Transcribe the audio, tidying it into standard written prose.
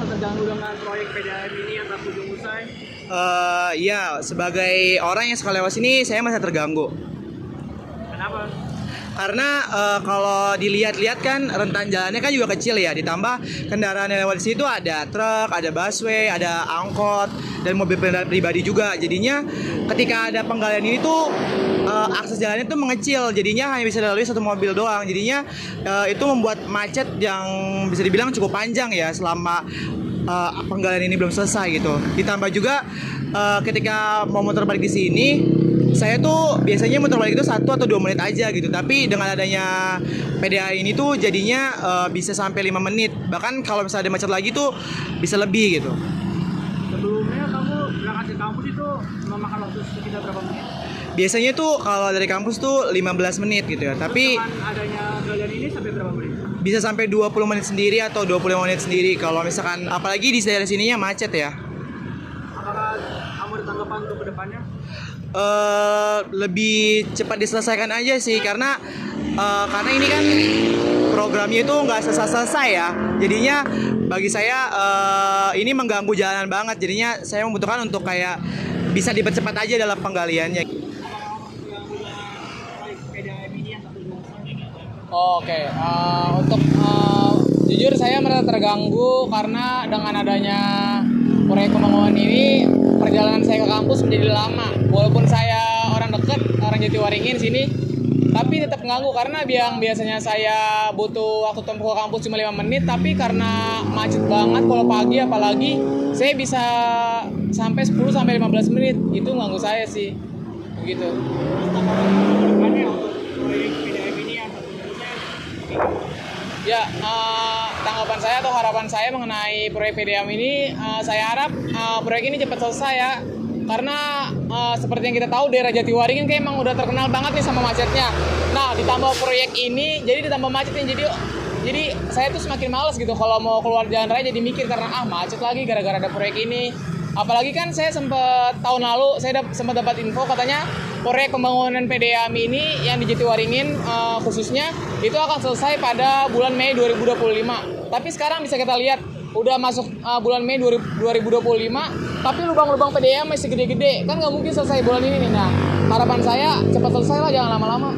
terganggu dengan proyek PDAM ini yang tak kunjung usai? Ya, sebagai orang yang suka lewat sini, saya masih terganggu. Kenapa? Karena kalau dilihat-lihat kan rentan jalannya kan juga kecil ya, ditambah kendaraan yang lewat di situ ada truk, ada busway, ada angkot, dan mobil pribadi juga. Jadinya ketika ada penggalian ini tuh akses jalannya tuh mengecil, jadinya hanya bisa dilalui satu mobil doang. Jadinya itu membuat macet yang bisa dibilang cukup panjang ya selama penggalian ini belum selesai gitu. Ditambah juga ketika mau muter balik di sini, saya tuh biasanya muter balik itu 1 atau 2 menit aja gitu. Tapi dengan adanya PDA ini tuh jadinya bisa sampai 5 menit. Bahkan kalau misalnya ada macet lagi tuh bisa lebih gitu. Sebelumnya kamu berangkat ke kampus itu memakan waktu sekitar berapa menit? Biasanya tuh kalau dari kampus tuh 15 menit gitu ya. Tapi dengan adanya galian ini sampai berapa menit? bisa sampai 20 menit sendiri atau 25 menit sendiri kalau misalkan apalagi di daerah sininya macet ya. Apakah kamu ada tanggapan untuk kedepannya? Lebih cepat diselesaikan aja sih karena ini kan programnya itu nggak selesai ya, jadinya bagi saya ini mengganggu jalanan banget, jadinya saya membutuhkan untuk kayak bisa dipercepat aja dalam penggaliannya. Oke, untuk jujur saya merasa terganggu karena dengan adanya proyek pembangunan ini perjalanan saya ke kampus menjadi lama. Walaupun saya orang dekat, orang Jatiwaringin sini, tapi tetap mengganggu karena biasanya saya butuh waktu tempuh ke kampus cuma 5 menit, tapi karena macet banget kalau pagi apalagi saya bisa sampai 10 sampai 15 menit. Itu mengganggu saya sih. Begitu. Ya, tanggapan saya atau harapan saya mengenai proyek PDAM ini, saya harap proyek ini cepat selesai ya. Karena seperti yang kita tahu daerah Jatiwaringin kayak emang udah terkenal banget nih sama macetnya. Nah, ditambah proyek ini, jadi ditambah macetnya. Jadi saya tuh semakin males gitu kalau mau keluar jalan raya, jadi mikir karena macet lagi gara-gara ada proyek ini. Apalagi kan saya sempat tahun lalu saya sempat dapat info katanya proyek pembangunan PDAM ini yang di Jatiwaringin khususnya itu akan selesai pada bulan Mei 2025. Tapi sekarang bisa kita lihat udah masuk bulan Mei 2025, tapi lubang-lubang PDAM masih gede-gede. Kan nggak mungkin selesai bulan ini nih. Nah, harapan saya cepat selesai lah, jangan lama-lama.